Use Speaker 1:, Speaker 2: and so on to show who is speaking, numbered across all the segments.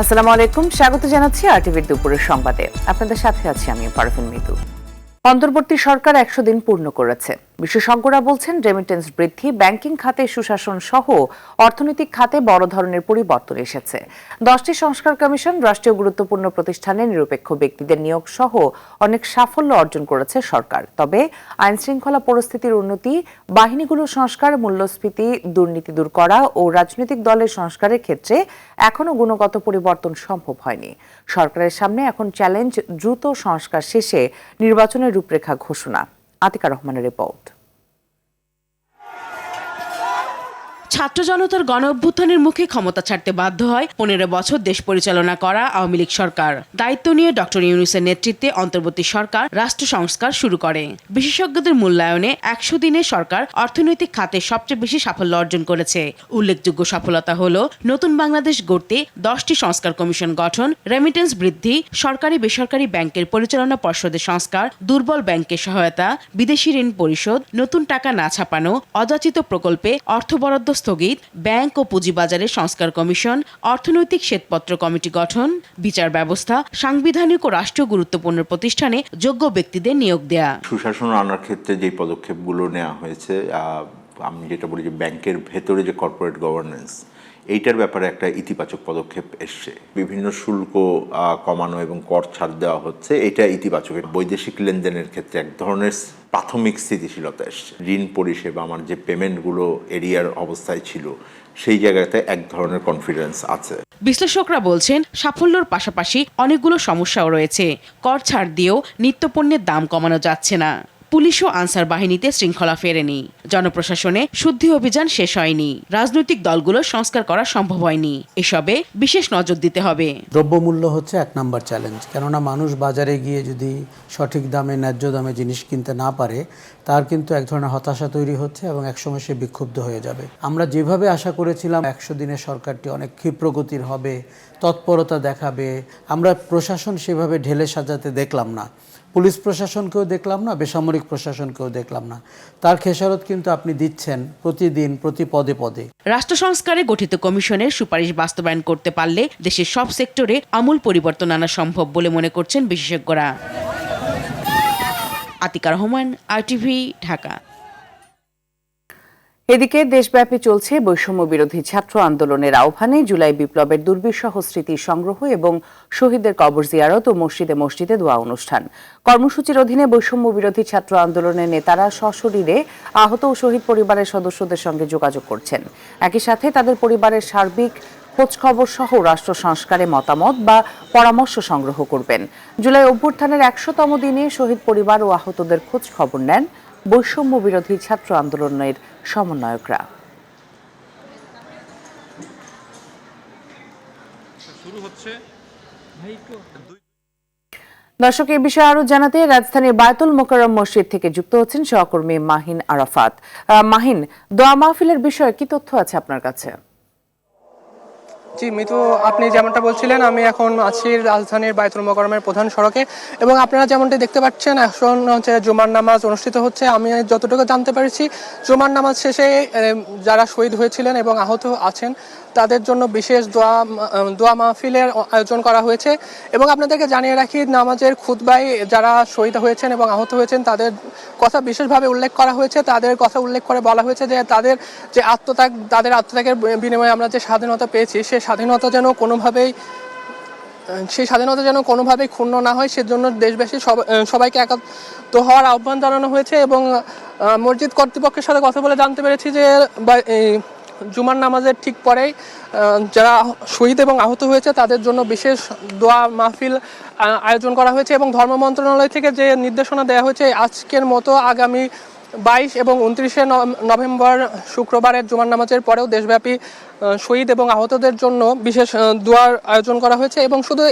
Speaker 1: আসসালামু আলাইকুম, স্বাগত জানাচ্ছি আরটিভির দুপুরের সংবাদে। আপনাদের সাথে আছি আমি পারভিন মিতু। অন্তর্বর্তী সরকার 100 দিন পূর্ণ করেছে। বিশেষজ্ঞরা বলছেন রেমিটেন্স বৃদ্ধি, ব্যাংকিং খাতে সুশাসন সহ অর্থনৈতিক খাতে বড় ধরনের পরিবর্তন এসেছে। 10টি সংস্কার কমিশন, রাষ্ট্রীয় গুরুত্বপূর্ণ প্রতিষ্ঠানে নিরপেক্ষ ব্যক্তিদের নিয়োগ সহ অনেক সাফল্য অর্জন করেছে সরকার। তবে আইন শৃঙ্খলা পরিস্থিতির উন্নতি, বাহিনীগুলোর সংস্কার, মূল্যস্ফীতি, দুর্নীতি দূর করা ও রাজনৈতিক দলের সংস্কারের ক্ষেত্রে এখনও গুণগত পরিবর্তন সম্ভব হয়নি। সরকারের সামনে এখন চ্যালেঞ্জ দ্রুত সংস্কার শেষে নির্বাচনের রূপরেখা ঘোষণা। আতিকা রহমানের রিপোর্ট।
Speaker 2: ছাত্র জনতার গণ অভ্যুত্থানের মুখে ক্ষমতা ছাড়তে বাধ্য হয় 15 বছর দেশ পরিচালনা করা আওয়ামী লীগ সরকার। দায়িত্ব নিয়ে ডক্টর ইউনূসের নেতৃত্বে অন্তর্বর্তী সরকার রাষ্ট্র সংস্কার শুরু করে। বিশেষজ্ঞদের মূল্যায়নে 100 দিনে সরকার অর্থনৈতিক খাতে সবচেয়ে বেশি সাফল্য অর্জন করেছে। উল্লেখযোগ্য সফলতা হল নতুন বাংলাদেশ গড়তে 10টি সংস্কার কমিশন গঠন, রেমিটেন্স বৃদ্ধি, সরকারি বেসরকারি ব্যাংকের পরিচালনা পর্ষদের সংস্কার, দুর্বল ব্যাংকের সহায়তা, বিদেশি ঋণ পরিশোধ, নতুন টাকা না ছাপানো, অযাচিত প্রকল্পে অর্থ বরাদ্দ স্থগিত, ব্যাংক ও পুঁজিবাজারের সংস্কার কমিশন, অর্থনৈতিক শ্বেতপত্র কমিটি গঠন, বিচার ব্যবস্থা, সাংবিধানিক ও রাষ্ট্রীয় গুরুত্বপূর্ণ প্রতিষ্ঠানে যোগ্য ব্যক্তিদের নিয়োগ দেয়া।
Speaker 3: সুশাসন আনার ক্ষেত্রে যে পদক্ষেপগুলো নেওয়া হয়েছে, আমি যেটা বলি যে ব্যাংকের ভেতরে যে কর্পোরেট গভর্নেন্স, এইটার ব্যাপারে একটা ইতিবাচক পদক্ষেপ এসছে। বিভিন্ন শুল্ক কমানো এবং কর ছাড় দেওয়া হচ্ছে, এটা ইতিবাচক। বৈদেশিক লেনদেনের ক্ষেত্রে এক ধরনের প্রাথমিক স্থিতিশীলতা এসছে। ঋণ পরিষেবা, আমার যে পেমেন্টগুলো এরিয়ার অবস্থায় ছিল, সেই জায়গাতে এক ধরনের কনফিডেন্স আছে।
Speaker 2: বিশ্লেষকরা বলছেন, সাফল্যের পাশাপাশি অনেকগুলো সমস্যাও রয়েছে। কর ছাড় দিয়েও নিত্যপণ্যের দাম কমানো যাচ্ছে না। পুলিশ ও আনসার বাহিনীতে শৃঙ্খলা ফেরেনি। জনপ্রশাসনে শুদ্ধি অভিযান শেষ হয়নি। রাজনৈতিক দলগুলো সংস্কার করা সম্ভব হয়নি। এসবে বিশেষ নজর দিতে হবে।
Speaker 4: দ্রব্যমূল্য হচ্ছে 1 নম্বর চ্যালেঞ্জ। কেননা মানুষ বাজারে গিয়ে যদি সঠিক দামে, ন্যায্য দামে জিনিস কিনতে না পারে, তার কিন্তু এক ধরনের হতাশা তৈরি হচ্ছে এবং একসময় সে বিক্ষুব্ধ হয়ে যাবে। আমরা যেভাবে আশা করেছিলাম 100 দিনের সরকারটি অনেক ক্ষিপ্রগতির হবে, তৎপরতা দেখাবে, আমরা প্রশাসন সেভাবে ঢেলে সাজাতে দেখলাম না। পুলিশ প্রশাসনকেও দেখলাম না, বেসামরিক প্রশাসনকেও দেখলাম না। তার খেসারত কিন্তু আপনি দিচ্ছেন প্রতিদিন, প্রতি পদে পদে।
Speaker 2: রাষ্ট্র সংস্কারে গঠিত কমিশনের সুপারিশ বাস্তবায়ন করতে পারলে দেশের সব সেক্টরে আমূল পরিবর্তন আনা সম্ভব বলে মনে করছেন বিশেষজ্ঞরা। আতিকা রহমান, আরটিভি, ঢাকা।
Speaker 1: এদিকে দেশব্যাপী চলছে বৈষম্য বিরোধী ছাত্র আন্দোলনের আহ্বানে জুলাই বিপ্লবের দুর্বিষহ স্মৃতি সংগ্রহ এবং শহীদদের কবর জিয়ারত ও মসজিদে মসজিদে দোয়া অনুষ্ঠান। কর্মসূচির অধীনে বৈষম্য বিরোধী ছাত্র আন্দোলনের নেতারা সশরীরে আহত ও শহীদ পরিবারের সদস্যদের সঙ্গে যোগাযোগ করছেন। একই সাথে তাদের পরিবারের সার্বিক খোঁজখবর সহ রাষ্ট্র সংস্কারে মতামত বা পরামর্শ সংগ্রহ করবেন। জুলাই অভ্যুত্থানের 100তম দিনে শহীদ পরিবার ও আহতদের খোঁজ খবর নেন বৈষম্য বিরোধী ছাত্র আন্দোলনের সমন্বয়করা। দর্শক, এই বিষয়ে আরো জানাতে রাজধানীর বায়তুল মোকাররম মসজিদ থেকে যুক্ত হচ্ছেন সহকর্মী মাহিন আরাফাত। মাহিন, দোয়া মাহফিলের বিষয়ে কি তথ্য আছে আপনার কাছে?
Speaker 5: জি মিতু, আপনি যেমনটা বলছিলেন, আমি এখন আছি রাজধানীর বায়তুল মোকাররমের প্রধান সড়কে এবং আপনারা যেমনটা দেখতে পাচ্ছেন, এখন হচ্ছে জুমার নামাজ অনুষ্ঠিত হচ্ছে। আমি যতটুকু জানতে পেরেছি, জুমার নামাজ শেষে যারা শহীদ হয়েছিলেন এবং আহত আছেন তাদের জন্য বিশেষ দোয়া মাহফিলের আয়োজন করা হয়েছে। এবং আপনাদেরকে জানিয়ে রাখি, নামাজের খুতবায় যারা শহীদ হয়েছেন এবং আহত হয়েছেন তাদের কথা বিশেষভাবে উল্লেখ করা হয়েছে। তাদের কথা উল্লেখ করে বলা হয়েছে যে তাদের যে তাদের আত্মত্যাগের বিনিময়ে আমরা যে স্বাধীনতা পেয়েছি, সেই স্বাধীনতা যেন কোনোভাবেই ক্ষুণ্ণ না হয়, সেজন্য দেশবাসী সবাইকে একাত্ম হওয়ার আহ্বান জানানো হয়েছে। এবং মসজিদ কর্তৃপক্ষের সাথে কথা বলে জানতে পেরেছি যে জুমার নামাজের ঠিক পরেই যারা শহীদ এবং আহত হয়েছে তাদের জন্য বিশেষ দোয়া মাহফিল আয়োজন করা হয়েছে। এবং ধর্ম মন্ত্রণালয় থেকে যে নির্দেশনা দেওয়া হয়েছে, আজকের মতো আগামী 22 এবং 29শে নভেম্বর শুক্রবারের জুমার নামাজের পরেও দেশব্যাপী শহীদ এবং আহতদের জন্য বিশেষ দোয়ার আয়োজন করা হয়েছে। এবং শুধু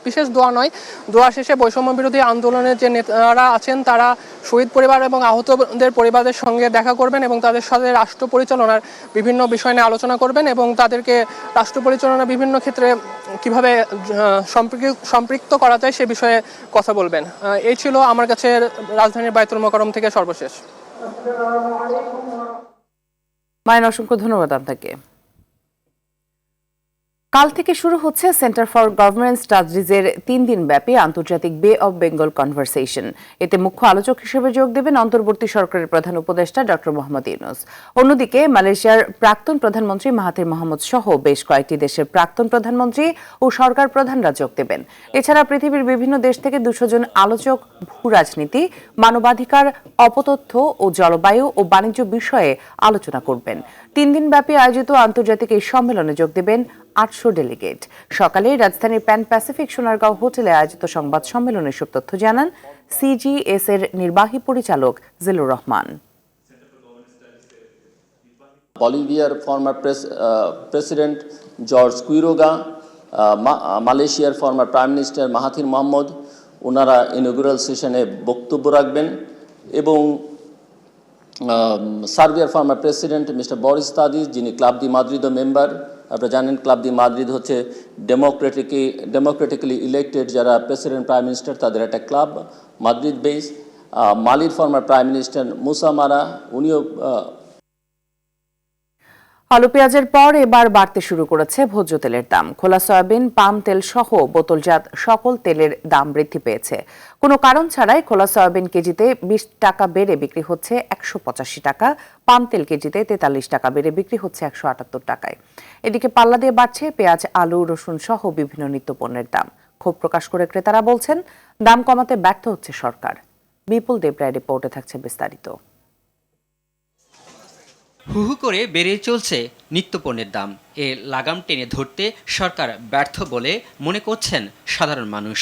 Speaker 5: বিশেষ দোয়া নয়, দোয়া শেষে বৈষম্য বিরোধী আন্দোলনের যে নেতারা আছেন তারা শহীদ পরিবার এবং আহতদের পরিবারের সঙ্গে দেখা করবেন এবং তাদের সাথে রাষ্ট্র পরিচালনার বিভিন্ন বিষয় নিয়ে আলোচনা করবেন এবং তাদেরকে রাষ্ট্র পরিচালনার বিভিন্ন ক্ষেত্রে কিভাবে সম্পৃক্ত করা যায় সে বিষয়ে কথা বলবেন। এই ছিল আমার কাছে রাজধানীর বায়তুল মোকাররম থেকে সর্বশেষ।
Speaker 1: মায়ের অসংখ্য ধন্যবাদ আপনাকে। কাল থেকে শুরু হচ্ছে সেন্টার ফর গভর্নেন্স স্টাডিজের 3 দিন ব্যাপী আন্তর্জাতিক বে অব বেঙ্গল কনভারসেশন। এতে মুখ্য আলোচক হিসেবে যোগ দেবেন অন্তর্বর্তী সরকারের প্রধান উপদেষ্টা ডক্টর মোহাম্মদ ইউনূস। অন্যদিকে মালয়েশিয়ার প্রাক্তন প্রধানমন্ত্রী মাহাথির মোহাম্মদ সহ বেশ কয়েকটি দেশের প্রাক্তন প্রধানমন্ত্রী ও সরকার প্রধানরা যোগ দেবেন। এছাড়া পৃথিবীর বিভিন্ন দেশ থেকে 200 জন আলোচক ভূ রাজনীতি, মানবাধিকার, অপতথ্য ও জলবায়ু ও বাণিজ্য বিষয়ে আলোচনা করবেন। 3 দিন ব্যাপী আয়োজিত আন্তর্জাতিক এই সম্মেলনে যোগ দেবেন 800 ডেলিগেট। সকালে রাজধানীর প্যান প্যাসিফিক সোনারগাঁও হোটেলে আয়োজিত সংবাদ সম্মেলনে এসব তথ্য জানান সিজিএস এর নির্বাহী পরিচালক জিলুর রহমান।
Speaker 6: বলিভিয়ার ফর্মার প্রেসিডেন্ট জর্জ কুইরোগা, মালয়েশিয়ার former prime minister Mahathir Mohamad, ওনারা ইনগুরাল সেশনে বক্তব্য রাখবেন এবং সার্বিয়ার former president mister Boris Tadic, যিনি ক্লাব দি মাদ্রিদও মেম্বার। আপনারা জানেন ক্লাব দি মাদ্রিদ হচ্ছে ডেমোক্রেটিক্যালি ইলেক্টেড যারা প্রেসিডেন্ট প্রাইম মিনিস্টার তাদের একটা ক্লাব, মাদ্রিদ বেস। মালির former prime minister Moussa Mara, উনিও।
Speaker 1: আলু পেঁয়াজের পর এবার বাড়তে শুরু করেছে ভোজ্য তেলের দাম। খোলা সয়াবিন, পাম তেল সহ বোতলজাত সকল তেলের দাম বৃদ্ধি পেয়েছে। কোনো কারণ ছাড়াই খোলা সয়াবিন কেজিতে 20 টাকা বেড়ে বিক্রি হচ্ছে 185 টাকা, পাম তেল কেজিতে 43 টাকা বেড়ে বিক্রি হচ্ছে 178 টাকায়। এদিকে পাল্লা দিয়ে বাড়ছে পেঁয়াজ, আলু, রসুন সহ বিভিন্ন নিত্যপণ্যের দাম। ক্ষোভ প্রকাশ করে ক্রেতারা বলছেন দাম কমাতে ব্যর্থ হচ্ছে সরকার। বিপুল দেবরায় রিপোর্টে থাকছে বিস্তারিত।
Speaker 7: হুহু করে বেড়ে চলছে নিত্যপণ্যের দাম। এ লাগাম টেনে ধরতে সরকার ব্যর্থ বলে মনে করছেন সাধারণ মানুষ।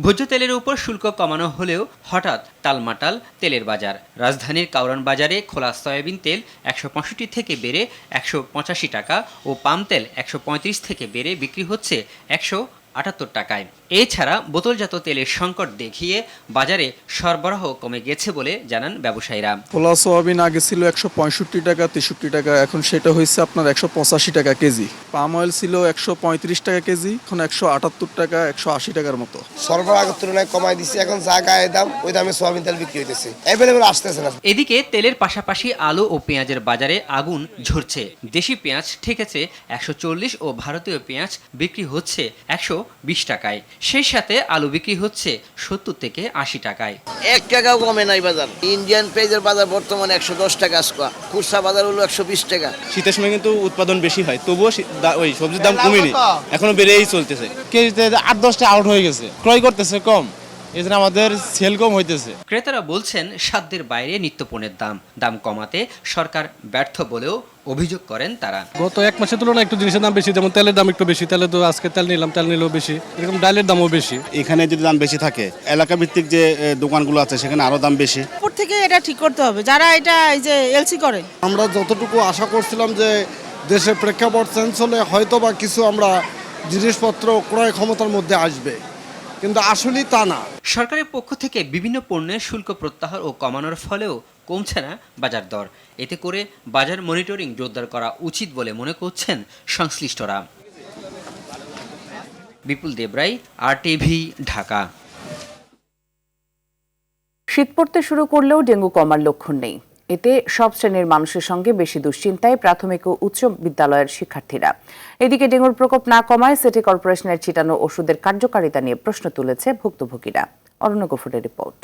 Speaker 7: ভোজ্য তেলের উপর শুল্ক কমানো হলেও হঠাৎ টালমাটাল তেলের বাজার। রাজধানীর কাউরান বাজারে খোলা সয়াবিন তেল 165 থেকে বেড়ে 185 টাকা ও পাম তেল 135 থেকে বেড়ে বিক্রি হচ্ছে 178 টাকায়। এছাড়া বোতলজাত তেলের সংকট দেখিয়ে বাজারে সরবরাহ কমে গেছে বলে জানান ব্যবসায়ীরা।
Speaker 8: খোলা সোয়াবিন আগে ছিল 165 টাকা, 63 টাকা, এখন সেটা হয়েছে আপনার 185 টাকা কেজি। পাম অয়েল ছিল 135 টাকা কেজি, এখন 178 টাকা, 180 টাকার মতো।
Speaker 9: সরবরাহের তুলনায় কমাই দিচ্ছে, এখন যা গায়ে দাম ওই দামে সোয়াবিন তেল বিক্রি হইতেছে, অ্যাভেলেবল আসতেছে না।
Speaker 7: এদিকে তেলের পাশাপাশি আলু ও পেঁয়াজের বাজারে আগুন ঝরছে। দেশি পেঁয়াজ ঠেকেছে 140 ও ভারতীয় পেঁয়াজ বিক্রি হচ্ছে 120 টাকায়। সেই সাথে আলু বিক্রি হচ্ছে 70 থেকে 80 টাকায়।
Speaker 9: 1 টাকাও কমে নাই বাজার। ইন্ডিয়ান পেঁয়াজের বাজার বর্তমানে 110 টাকা আজকে, খুচরা বাজার হলো 120 টাকা।
Speaker 10: শীতের সময় কিন্তু উৎপাদন বেশি হয়, তবুও ওই সবজির দাম কমেনি, এখনো বেড়েই চলতেছে। কেজিতে 8-10টা আউট হয়ে গেছে, ক্রয় করতেছে কম, এজন্য আমাদের সেল কম হইতেছে।
Speaker 7: ক্রেতারা বলছেন সাধ্যের বাইরে নিত্যপণ্যের দাম কমাতে সরকার ব্যর্থ বলেও অভিযোগ করেন তারা।
Speaker 11: গত এক মাসের তুলনায় একটু জিনিসের দাম বেশি, যেমন তেলের দাম একটু বেশি। তেলে তো আজকে তেল নিলাম, তেল নিলেও বেশি, এরকম ডালের দামও বেশি।
Speaker 12: এখানে যদি দাম বেশি থাকে, এলাকা ভিত্তিক যে দোকানগুলো আছে সেখানে আরো দাম বেশি।
Speaker 13: উপর থেকে এটা ঠিক করতে হবে, যারা এটা এই যে এলসি করে।
Speaker 8: আমরা যতটুকু আশা করছিলাম যে দেশের প্রেক্ষাপট চেঞ্জ হলে হয়তো বা কিছু আমরা জিনিসপত্র ক্রয় ক্ষমতার মধ্যে আসবে, কিন্তু আসলেই তা না।
Speaker 7: সরকারের পক্ষ থেকে বিভিন্ন পণ্যের শুল্ক প্রত্যাহার ও কমানোর ফলেও কমছে না বাজার দর। এতে করে বাজার মনিটরিং জোরদার করা উচিত বলে মনে করছেন সংশ্লিষ্টরা। বিপুল দেবরাই, RTV, ঢাকা।
Speaker 1: শীত পড়তে শুরু করলেও ডেঙ্গু কমার লক্ষণ নেই। এতে সব শ্রেণীর মানুষের সঙ্গে বেশি দুশ্চিন্তায় প্রাথমিক ও উচ্চ বিদ্যালয়ের শিক্ষার্থীরা। এদিকে ডেঙ্গুর প্রকোপ না কমায় সিটি কর্পোরেশনের ছিটানো ওষুধের কার্যকারিতা নিয়ে প্রশ্ন তুলেছে ভুক্তভোগীরা। অরণ্য গফুরের রিপোর্ট।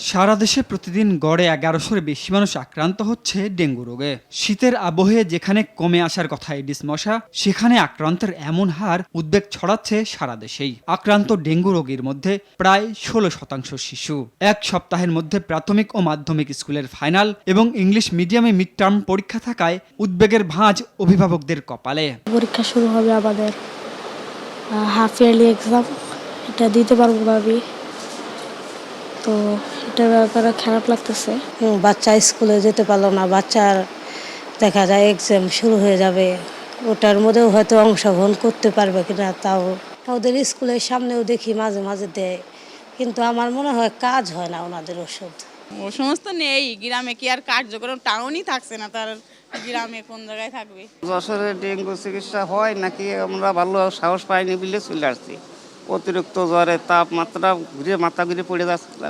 Speaker 14: সারা দেশে প্রতিদিন গড়ে 1100-এর বেশি মানুষ আক্রান্ত হচ্ছে ডেঙ্গু রোগে। শীতের আবহে যেখানে কমে আসার কথা এডিস মশা, সেখানে আক্রান্তের এমন হার উদ্বেগ ছড়াচ্ছে সারা দেশেই। আক্রান্ত ডেঙ্গু রোগীর মধ্যে প্রায় 16% শিশু। এক সপ্তাহের মধ্যে প্রাথমিক ও মাধ্যমিক স্কুলের ফাইনাল এবং ইংলিশ মিডিয়ামে মিড টার্ম পরীক্ষা থাকায় উদ্বেগের ভাঁজ অভিভাবকদের কপালে।
Speaker 15: পরীক্ষা শুরু হবে আমাদের, হাফ ইয়ারলি এক্সাম, এটা দিতে পারবো না আমি, তো এটার ব্যাপারে খারাপ লাগতেছে।
Speaker 13: বাচ্চা স্কুলে যেতে পারলো না, বাচ্চার দেখা যায় এক্সাম শুরু হয়ে যাবে, ওটার মধ্যেও হয়তো অংশগ্রহণ করতে পারবে কিনা। তাও ওদের স্কুলের সামনেও দেখি মাঝে মাঝে দেয়, কিন্তু আমার মনে হয় কাজ হয় না ওনাদের ওষুধ।
Speaker 16: ও সমস্ত নেই গ্রামে, কি আর কার্যক্রম টাউনই থাকছে না, তার গ্রামে কোন জায়গায় থাকবে।
Speaker 17: যশোরে ডেঙ্গু চিকিৎসা হয় নাকি আমরা ভালো সাহস পাইনি বলে চলে আসছি। অতিরিক্ত জ্বরে তাপমাত্রা ঘুরে মাথা ঘুরে পড়ে যাচ্ছে,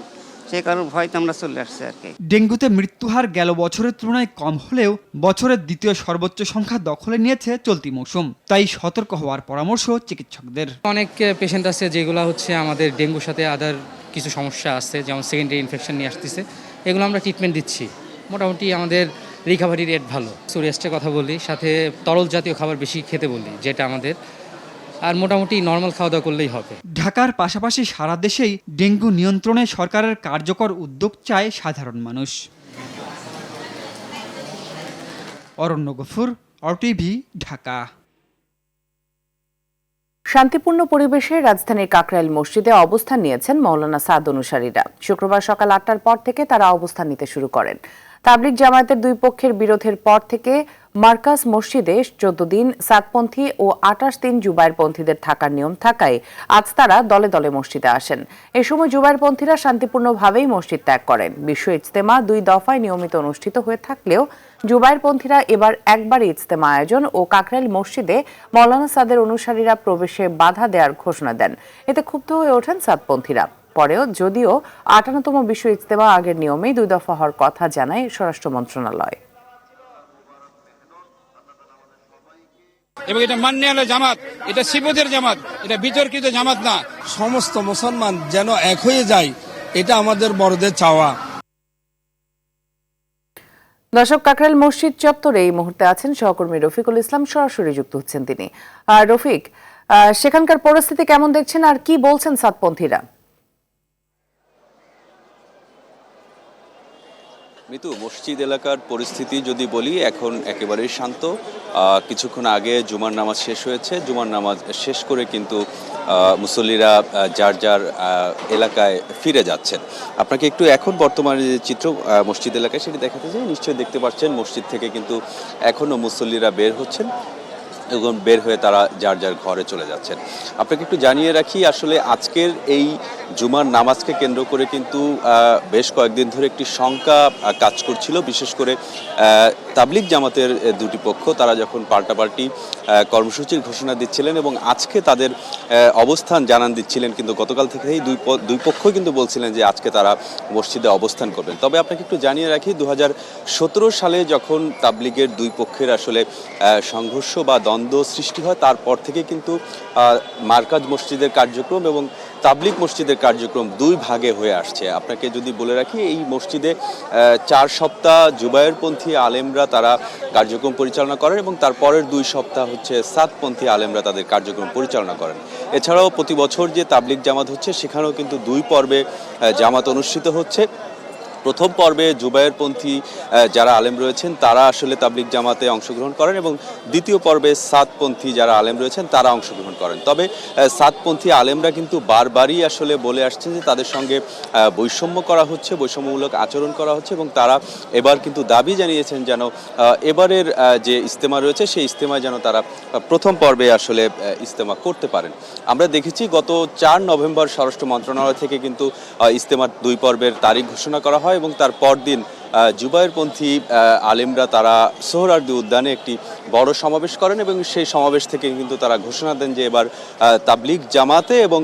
Speaker 17: সেই কারণে ভয়তে আমরা চলে আসছি আর কি।
Speaker 14: ডেঙ্গুতে মৃত্যুহার গেল বছরের তুলনায় কম হলেও বছরের দ্বিতীয় সর্বোচ্চ সংখ্যা দখলে নিয়েছে চলতি মৌসুম, তাই সতর্ক হওয়ার পরামর্শ চিকিৎসকদের।
Speaker 18: অনেক পেশেন্ট আছে যেগুলো হচ্ছে আমাদের ডেঙ্গুর সাথে আদার কিছু সমস্যা আছে, যেমন সেকেন্ডারি ইনফেকশন নিয়ে আসতেছে, এগুলো আমরা ট্রিটমেন্ট দিচ্ছি। মোটামুটি আমাদের রিকভারি রেট ভালো। সুরেস্টের কথা বলি, সাথে তরল জাতীয় খাবার বেশি খেতে বলি, যেটা আমাদের, আর মোটামুটি নর্মাল খাওয়া দাওয়া করলেই হবে।
Speaker 14: ঢাকার পাশাপাশি সারা দেশেই ডেঙ্গু নিয়ন্ত্রণে সরকারের কার্যকর উদ্যোগ চায় সাধারণ মানুষ। অরণ্য গফুর, RTV, ঢাকা।
Speaker 1: শান্তিপূর্ণ পরিবেশে রাজধানীর কাকরাইল মসজিদে অবস্থান নিয়েছেন মাওলানা সাদ অনুসারীরা। শুক্রবার সকাল 8টার পর থেকে তারা অবস্থান নিতে শুরু করেন। তাবলিগ জামায়াতের দুই পক্ষের বিরোধের পর থেকে মার্কাজ মসজিদে 14 দিন সাদপন্থী ও 28 দিন জুবায়েরপন্থীদের থাকার নিয়ম থাকায় আজ তারা দলে দলে মসজিদে আসেন। এ সময় জুবায়েরপন্থীরা শান্তিপূর্ণভাবেই মসজিদ ত্যাগ করেন। বিশ্ব ইজতেমা 2 দফায় নিয়মিত অনুষ্ঠিত হয়ে থাকলেও জুবায়েরপন্থীরা এবার একবারই ইজতেমা আয়োজন ও কাকরাইল মসজিদে মাওলানা সাদের অনুসারীরা প্রবেশে বাধা দেওয়ার ঘোষণা দেন। এতে ক্ষুব্ধ হয়ে ওঠেন সাদপন্থীরা। পরেও যদিও 58তম বিশ্ব ইজতেমা আগের নিয়মেই 2 দফা হওয়ার কথা জানায় স্বরাষ্ট্র মন্ত্রণালয়।
Speaker 19: এবং এটা মান্যিয়ালা জামাত, এটা শিবদের জামাত, এটা বিতর্কিত জামাত না। সমস্ত মুসলমান যেন এক হয়ে যায়, এটা আমাদের বড়দের চাওয়া।
Speaker 1: দর্শক, কাকরাইল মসজিদ চত্বরে এই মুহূর্তে আছেন সহকর্মী রফিকুল ইসলাম, সরাসরি যুক্ত হচ্ছেন তিনি। রফিক, সেখানকার পরিস্থিতি কেমন দেখছেন আর কি বলছেন সাদপন্থীরা?
Speaker 20: মিতু, মসজিদ এলাকার পরিস্থিতি যদি বলি এখন একেবারেই শান্ত। কিছুক্ষণ আগে জুমার নামাজ শেষ হয়েছে। জুমার নামাজ শেষ করে কিন্তু মুসল্লিরা যার যার এলাকায় ফিরে যাচ্ছেন। আপনাকে একটু এখন বর্তমানে যে চিত্র মসজিদ এলাকায় সেটি দেখাতে চাই। নিশ্চয়ই দেখতে পাচ্ছেন মসজিদ থেকে কিন্তু এখনও মুসল্লিরা বের হচ্ছেন এবং বের হয়ে তারা যার যার ঘরে চলে যাচ্ছেন। আপনাকে একটু জানিয়ে রাখি, আসলে আজকের এই জুমার নামাজকে কেন্দ্র করে কিন্তু বেশ কয়েকদিন ধরে একটি শঙ্কা কাজ করছিল, বিশেষ করে তাবলিগ জামাতের দুটি পক্ষ তারা যখন পাল্টাপাল্টি কর্মসূচির ঘোষণা দিচ্ছিলেন এবং আজকে তাদের অবস্থান জানান দিচ্ছিলেন, কিন্তু গতকাল থেকেই দুই পক্ষই কিন্তু বলছিলেন যে আজকে তারা মসজিদে অবস্থান করবেন। তবে আপনাকে একটু জানিয়ে রাখি, 2017 সালে যখন তাবলিগের দুই পক্ষের আসলে সংঘর্ষ বা দ্বন্দ্ব সৃষ্টি হয়, তারপর থেকে কিন্তু মার্কাজ মসজিদের কার্যক্রম এবং তাবলিগ মসজিদের কার্যক্রম 2 ভাগে হয়ে আসছে। আপনাকে যদি বলে রাখি, এই মসজিদে 4 সপ্তাহ জুবায়েরপন্থী আলেমরা তারা কার্যক্রম পরিচালনা করেন এবং তারপরের 2 সপ্তাহ হচ্ছে সাদপন্থী আলেমরা তাদের কার্যক্রম পরিচালনা করেন। এছাড়াও প্রতি বছর যে তাবলিগ জামাত হচ্ছে সেখানেও কিন্তু 2 পর্বে জামাত অনুষ্ঠিত হচ্ছে। প্রথম পর্বে জুবায়েরপন্থী যারা আলেম রয়েছেন তারা আসলে তাবলিগ জামাতে অংশগ্রহণ করেন এবং দ্বিতীয় পর্বে সাদপন্থী যারা আলেম রয়েছেন তারা অংশগ্রহণ করেন। তবে সাদপন্থী আলেমরা কিন্তু বারবারই আসলে বলে আসছেন যে তাদের সঙ্গে বৈষম্য করা হচ্ছে, বৈষম্যমূলক আচরণ করা হচ্ছে এবং তারা এবার কিন্তু দাবি জানিয়েছেন যেন এবারের যে ইজতেমা রয়েছে সেই ইজতেমায় যেন তারা প্রথম পর্বে আসলে ইজতেমা করতে পারেন। আমরা দেখেছি গত 4 নভেম্বর স্বরাষ্ট্র মন্ত্রণালয় থেকে কিন্তু ইজতেমার 2 পর্বের তারিখ ঘোষণা করা হয় এবং তার পরদিন জুবায়েরপন্থী আলেমরা তারা সোহরাওয়ার্দী উদ্যানে একটি বড় সমাবেশ করেন এবং সেই সমাবেশ থেকে কিন্তু তারা ঘোষণা দেন যে এবার তাবলিগ জামাতে এবং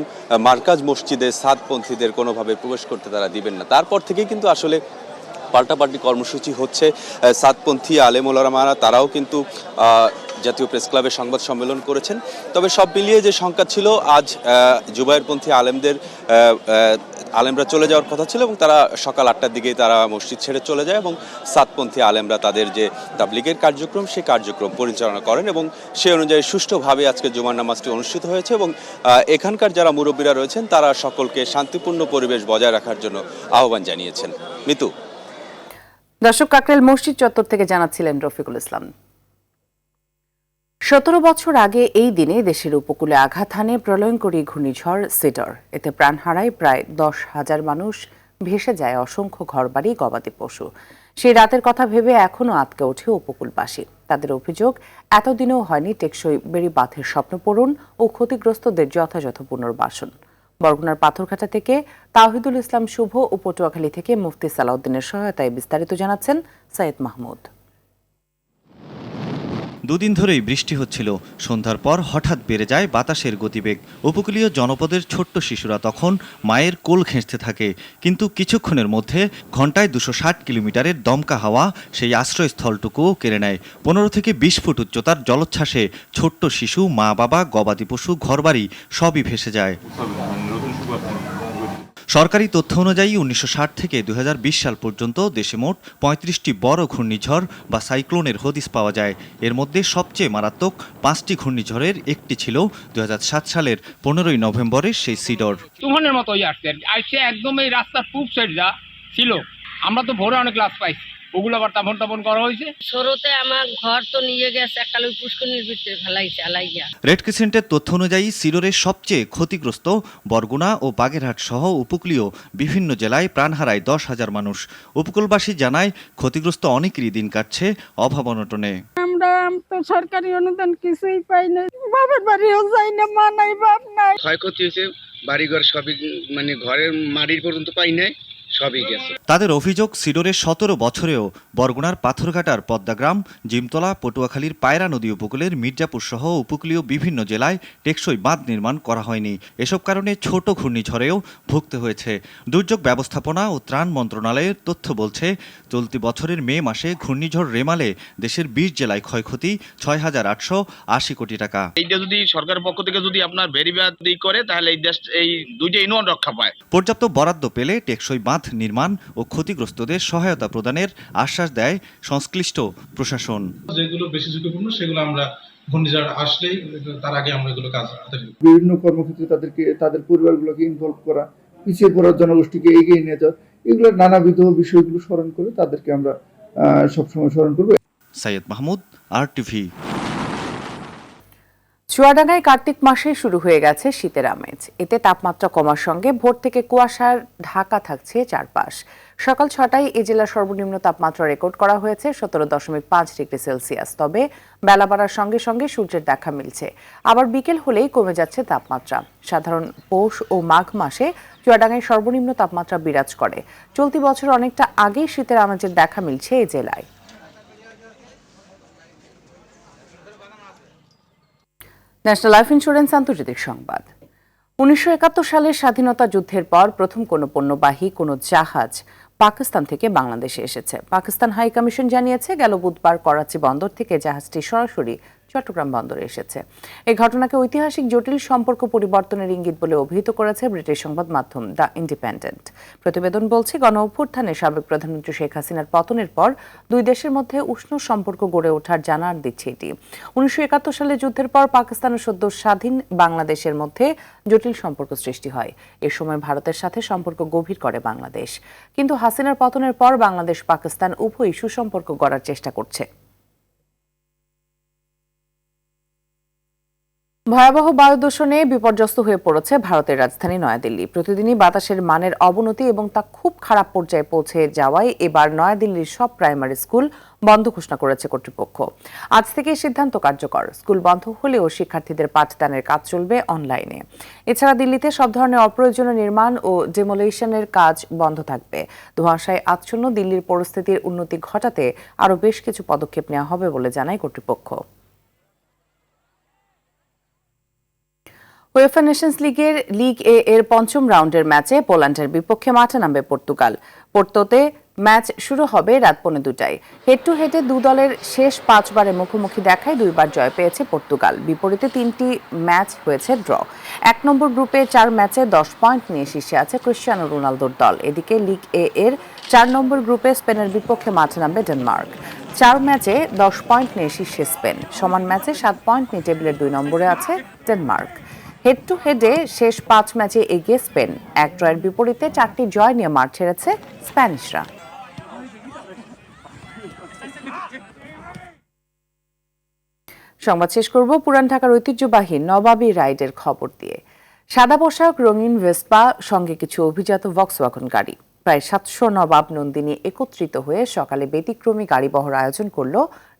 Speaker 20: মার্কাজ মসজিদে সাদপন্থীদের কোনোভাবে প্রবেশ করতে তারা দিবেন না। তারপর থেকেই কিন্তু আসলে পাল্টাপাল্টি কর্মসূচি হচ্ছে। সাদপন্থী আলেম ওলামারা তারাও কিন্তু জাতীয় প্রেস ক্লাবে সংবাদ সম্মেলন করেছেন। তবে সব মিলিয়ে যে সংখ্যা ছিল, আজ জুবায়েরপন্থী আলেমরা চলে যাওয়ার কথা ছিল এবং তারা সকাল 8টার দিকেই তারা মসজিদ ছেড়ে চলে যায় এবং সাদপন্থী আলেমরা তাদের যে তাবলিগের কার্যক্রম সেই কার্যক্রম পরিচালনা করেন এবং সেই অনুযায়ী সুষ্ঠুভাবে আজকে জুমার নামাজটি অনুষ্ঠিত হয়েছে এবং এখানকার যারা মুরব্বীরা রয়েছেন তারা সকলকে শান্তিপূর্ণ পরিবেশ বজায় রাখার জন্য আহ্বান জানিয়েছেন। মিতু।
Speaker 1: দর্শক, কাকরাইল মসজিদ চত্বর থেকে জানাচ্ছিলেন রফিকুল ইসলাম। 17 বছর আগে এই দিনে দেশের উপকূলে আঘাত হানে প্রলয়ঙ্করী ঘূর্ণিঝড় সিডর। এতে প্রাণ হারায় প্রায় 10,000 মানুষ, ভেসে যায় অসংখ্য ঘরবাড়ি, গবাদি পশু। সেই রাতের কথা ভেবে এখনও আটকে ওঠে উপকূলবাসী। তাদের অভিযোগ, এতদিনেও হয়নি টেকসই বেড়িবাঁধের স্বপ্ন পূরণ ও ক্ষতিগ্রস্তদের যথাযথ পুনর্বাসন। বরগুনার পাথরঘাটা থেকে তাওহিদুল ইসলাম শুভ ও পটুয়াখালী থেকে মুফতি সালাউদ্দিনের সহায়তায় বিস্তারিত জানাচ্ছেন সৈয়দ মাহমুদ।
Speaker 21: দুদিন ধরেই বৃষ্টি হচ্ছিল। সন্ধ্যার পর হঠাৎ বেড়ে যায় বাতাসের গতিবেগ। উপকূলীয় জনপদের ছোট্ট শিশুরা তখন মায়ের কোল ঘেঁষতে থাকে, কিন্তু কিছুক্ষণের মধ্যে ঘন্টায় 260 কিলোমিটারের দমকা হাওয়া সেই আশ্রয়স্থলটুকুও কেড়ে নেয়। 15 থেকে 20 ফুট উচ্চতার জলোচ্ছ্বাসে ছোট্ট শিশু, মা বাবা, গবাদি পশু, ঘরবাড়ি সবই ভেসে যায়। সরকারি তথ্য অনুযায়ী 1960 থেকে 2020 সাল পর্যন্ত দেশে মোট 35টি বড় ঘূর্ণিঝড় বা সাইক্লোনের হদিস পাওয়া যায়। এর মধ্যে সবচেয়ে মারাত্মক 5টি ঘূর্ণিঝড়ের একটি ছিল 2007 সালের 15ই নভেম্বরের সেই সিডর।
Speaker 22: তুফানের মতোই আসছে একদম এই রাস্তার পূব সাইড যা ছিল, আমরা তো ভোরে অনেক লাশ পাইছি, ওগুলো আবার তাপন করা হয়েছে।
Speaker 23: শুরুতে আমার ঘর তো নিয়ে গেছে, একালে পুষ্করণীর ভিতরে ফেলাইছে আলাইয়া।
Speaker 21: রেড ক্রিসেন্টের তথ্য অনুযায়ী সিডরের সবচেয়ে ক্ষতিগ্রস্ত বরগুনা ও বাগেরহাট সহ উপকূলীয় বিভিন্ন জেলায় প্রাণ হারায় 10,000 মানুষ। উপকূলবাসী জানায় ক্ষতিগ্রস্ত অনেকেরই দিন কাটছে অভাব অনটনে।
Speaker 24: আমরা তো সরকারি অনুদান কিছুই পাই না, বাবার বাড়িও যাই না, মা নাই বাপ নাই।
Speaker 25: ক্ষয়ক্ষতি হয়েছে, বাড়িঘর সবই মানে ঘরের মাটির পর্যন্ত পাই নাই, সবই গেছে।
Speaker 21: তাদের অভিযোগ, সিডরের 17 বছরেও বরগুনার পাথরঘাটার পদ্মাগ্রাম, জিমতলা, পটুয়াখালীর পায়রা নদী উপকূলের মির্জাপুর সহ উপকূলীয় বিভিন্ন জেলায় টেকসই বাঁধ নির্মাণ করা হয়নি। এসব কারণে ছোট ঘূর্ণিঝড়েও ভুগতে হয়েছে। দুর্যোগ ব্যবস্থাপনা ও ত্রাণ মন্ত্রণালয়ের তথ্য বলছে, চলতি বছরের মে মাসে ঘূর্ণিঝড় রেমালে দেশের 20 জেলায় ক্ষয়ক্ষতি 6,880 কোটি টাকা।
Speaker 25: এইটা যদি সরকারের পক্ষ থেকে যদি আপনার ভেরিফাই করে, তাহলে এই দেশ এই দুইটা ইউনিয়ন রক্ষা পায়।
Speaker 21: পর্যাপ্ত বরাদ্দ পেলে টেকসই বাঁধ নির্মাণ ও ক্ষতিগ্রস্তদের সহায়তা প্রদানের আশ্বাস দেয় সংশ্লিষ্ট প্রশাসন।
Speaker 26: যেগুলো বেশি ঝুঁকিপূর্ণ সেগুলো আমরা ঘূর্ণিঝড় আসলেই তার আগে আমরা এগুলো কাজ করতে পারি।
Speaker 27: বিভিন্ন কর্মক্ষেত্রে তাদের পরিবারগুলোকে ইনভলভ করা, পিছিয়ে পড়া জনগোষ্ঠীকে এগিয়ে নিয়ে যাওয়া, এগুলো নানাবিধ বিষয়গুলো স্মরণ করে তাদেরকে আমরা সবসময় স্মরণ করব।
Speaker 21: সৈয়দ মাহমুদ, RTV।
Speaker 1: চুয়াডাঙ্গায় কার্তিক মাসে শুরু হয়ে গেছে শীতের আমেজ। এতে তাপমাত্রা কমার সঙ্গে ভোর থেকে কুয়াশার ঢাকা থাকছে চারপাশ। সকাল 6টায় এই জেলার সর্বনিম্ন তাপমাত্রা রেকর্ড করা হয়েছে 17.5 ডিগ্রি সেলসিয়াস। তবে বেলা বাড়ার সঙ্গে সঙ্গে সূর্যের দেখা মিলছে। আবার বিকেল হলেই কমে যাচ্ছে তাপমাত্রা। সাধারণ পৌষ ও মাঘ মাসে চুয়াডাঙ্গায় সর্বনিম্ন তাপমাত্রা বিরাজ করে। চলতি বছর অনেকটা আগেই শীতের আমেজের দেখা মিলছে এই জেলায়। ন্যাশনাল লাইফ ইন্স্যুরেন্স আন্তর্জাতিক সংবাদ। 1971 সালের স্বাধীনতা যুদ্ধের পর প্রথম কোনো পণ্যবাহী কোনো জাহাজ পাকিস্তান থেকে বাংলাদেশে এসেছে। পাকিস্তান হাই কমিশন জানিয়েছে, গেল বুধবার করাচি বন্দর থেকে জাহাজটি সরাসরি চট্টগ্রাম বন্দরে এসেছে। এই ঘটনাকে ঐতিহাসিক জটিল সম্পর্ক পরিবর্তনের ইঙ্গিত বলে অভিহিত করেছে ব্রিটিশ সংবাদ মাধ্যম দ্য ইন্ডিপেন্ডেন্ট। প্রতিবেদন বলছে, গণ অভ্যুত্থানে সাবেক প্রধানমন্ত্রী শেখ হাসিনার পতনের পর দুই দেশের মধ্যে উষ্ণ সম্পর্ক গড়ে ওঠার জানান দিচ্ছে এটি। 1971 সালে যুদ্ধের পর পাকিস্তান ও সদ্য স্বাধীন বাংলাদেশের মধ্যে জটিল সম্পর্ক সৃষ্টি হয়। এ সময় ভারতের সাথে সম্পর্ক গভীর করে বাংলাদেশ। কিন্তু হাসিনার পতনের পর বাংলাদেশ পাকিস্তান উভয়ই সুসম্পর্ক গড়ার চেষ্টা করছে। ভয়াবহ বায়ু দূষণে বিপর্যস্ত হয়ে পড়েছে ভারতের রাজধানী নয়াদিল্লি। প্রতিদিনই বাতাসের মানের অবনতি এবং তা খুব খারাপ পর্যায়ে পৌঁছে যাওয়ায় এবার নয়াদিল্লির সব প্রাইমারি স্কুল বন্ধ ঘোষণা করেছে কর্তৃপক্ষ। আজ থেকে সিদ্ধান্ত কার্যকর। স্কুল বন্ধ হলেও শিক্ষার্থীদের পাঠদানের কাজ চলবে অনলাইনে। এছাড়া দিল্লিতে সব ধরনের অপ্রয়োজনীয় নির্মাণ ও ডেমোলিশনের কাজ বন্ধ থাকবে। ধোঁয়াশায় আচ্ছন্ন দিল্লির পরিস্থিতির উন্নতি ঘটাতে আরও বেশ কিছু পদক্ষেপ নেওয়া হবে বলে জানায় কর্তৃপক্ষ। উয়েফা নেশনস লিগের লিগ এ এর পঞ্চম রাউন্ডের ম্যাচে পোল্যান্ডের বিপক্ষে মাঠে নামবে পর্তুগাল। পোর্তোতে ম্যাচ শুরু হবে রাত 2:45। হেড টু হেডে দু দলের শেষ 5 বারে মুখোমুখি দেখায় 2 বার জয় পেয়েছে পর্তুগাল। বিপরীতে 3টি ম্যাচ হয়েছে ড্র। 1 নম্বর গ্রুপে 4 ম্যাচে 10 পয়েন্ট নিয়ে শীর্ষে আছে ক্রিশ্চিয়ানো রোনালদোর দল। এদিকে লিগ এ এর 4 নম্বর গ্রুপে স্পেনের বিপক্ষে মাঠে নামবে ডেনমার্ক। 4 ম্যাচে 10 পয়েন্ট নিয়ে শীর্ষে স্পেন। সমান ম্যাচে 7 পয়েন্ট নিয়ে টেবিলের 2 নম্বরে আছে ডেনমার্ক। হেড টু হেডে শেষ 5 ম্যাচে এগিয়ে স্পেন। 1 ড্রয়ের বিপরীতে 4টি জয় নিয়ে মাঠ ছেড়েছে স্প্যানিশরা। সংবাদ শেষ করব পুরান ঢাকার ঐতিহ্যবাহী নবাবী রাইডের খবর দিয়ে। সাদা পোশাক, রঙিন ভেস্পা, সঙ্গে কিছু অভিজাত ভক্সওয়াগন গাড়ি। প্রায় 700 নবাব নন্দিনী একত্রিত হয়ে সকালে ব্যতিক্রমী গাড়িবহর আয়োজন করল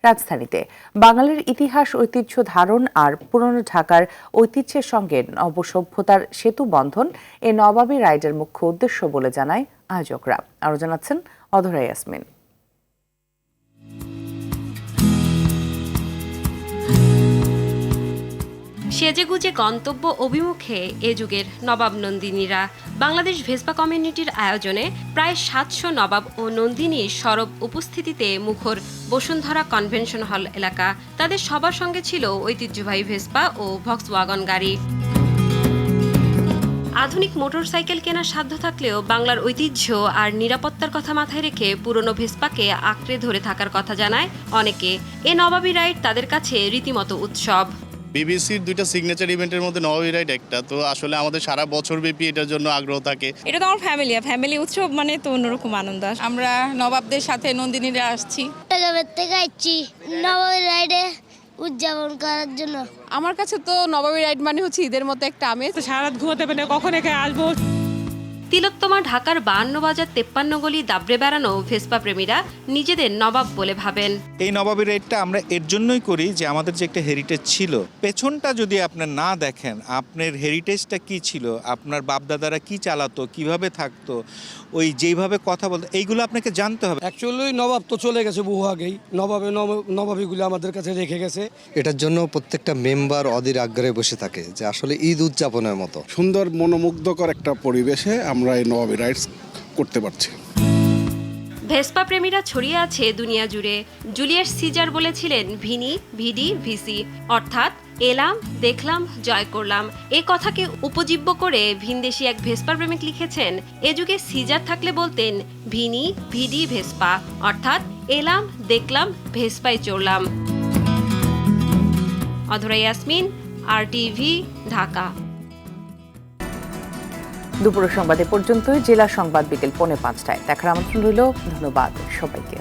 Speaker 1: রাজধানীতে। বাঙালির ইতিহাস, ঐতিহ্য ধারণ আর পুরনো ঢাকার ঐতিহ্যের সঙ্গে নবসভ্যতার সেতু বন্ধন এ নবাবী রাইডের মুখ্য উদ্দেশ্য বলে জানায় আয়োজকরা। আরও জানাচ্ছেন অধরা ইয়াসমিন।
Speaker 2: সেজেগুজে গন্তব্য অভিমুখে এ যুগের নবাব নন্দিনীরা। বাংলাদেশ ভেসপা কমিউনিটির আয়োজনে প্রায় ৭০০ নবাব ও নন্দিনীর সরব উপস্থিতিতে মুখর বসুন্ধরা কনভেনশন হল এলাকা। তাদের সবার সঙ্গে ছিল ঐতিহ্যবাহী ভেসপা ও ভক্সওয়াগন গাড়ি। আধুনিক মোটরসাইকেল কেনার সাধ্য থাকলেও বাংলার ঐতিহ্য আর নিরাপত্তার কথা মাথায় রেখে পুরনো ভেসপাকে আঁকড়ে ধরে থাকার কথা জানায় অনেকে। এ নবাবী রাইড তাদের কাছে রীতিমতো উৎসব।
Speaker 3: বিবিসির 2টা সিগনেচার ইভেন্টের মধ্যে নবাবী রাইড একটা, তো আসলে আমাদের সারা বছর ব্যাপী এটার জন্য আগ্রহ থাকে।
Speaker 4: এটা তো আমার ফ্যামিলি উৎসব, মানে তো অন্যরকম আনন্দ।
Speaker 16: আমরা নবাবদের সাথে নন্দিনীরা আসছি,
Speaker 5: থেকে আসছি নবাবী রাইডে উদযাপন করার জন্য।
Speaker 4: আমার কাছে তো নবাবী রাইড মানে হচ্ছে ঈদের মতো একটা আমেজ।
Speaker 5: সারা রাত ঘুমাতে পারে কখন এখানে আসবো।
Speaker 2: তিলোত্তমা ঢাকার 52 বাজার 53 গলি দাবড়ে বেড়ানো ভেসপা প্রেমীরা নিজেদের নবাব বলে ভাবেন।
Speaker 6: এই নবাবী রাইডটা আমরা এর জন্যই করি যে আমাদের যে একটা হেরিটেজ ছিল, পেছনটা যদি আপনি না দেখেন আপনার হেরিটেজটা কি ছিল, আপনার বাপদাদারা কি চালাতো, কিভাবে থাকতো, ওই যেইভাবে কথা বলতো, এইগুলো আপনাকে জানতে হবে।
Speaker 11: অ্যাকচুয়ালি নবাব তো চলে গেছে বহু আগেই, নবাবিগুলো আমাদের কাছে রেখে গেছে।
Speaker 9: এটার জন্য প্রত্যেকটা মেম্বার অধীর আগ্রহে বসে থাকে যে আসলে ঈদ উদযাপনের মতো
Speaker 12: সুন্দর মনোমুগ্ধকর একটা পরিবেশে আমরা এই নবাবী রাইডস করতে পারছি।
Speaker 2: ভেসপা প্রেমীরা ছড়িয়ে আছে দুনিয়া জুড়ে। জুলিয়াস সিজার বলেছিলেন ভিনি ভিডি ভিসি, অর্থাৎ এলাম, দেখলাম, জয় করলাম। এ কথাকে উপজীব্য করে ভিনদেশি এক ভেসপা প্রেমিক লিখেছেন, এ যুগে সিজার থাকলে বলতেন ভিনি ভিডি ভেসপা, অর্থাৎ এলাম, দেখলাম, ভেসপায় চড়লাম। অধরা ইয়াসমিন, RTV, ঢাকা।
Speaker 1: দুপুরের সংবাদ এ পর্যন্তই। জেলা সংবাদ বিকেল 4:45টায় দেখার আমন্ত্রণ রইল। ধন্যবাদ সবাইকে।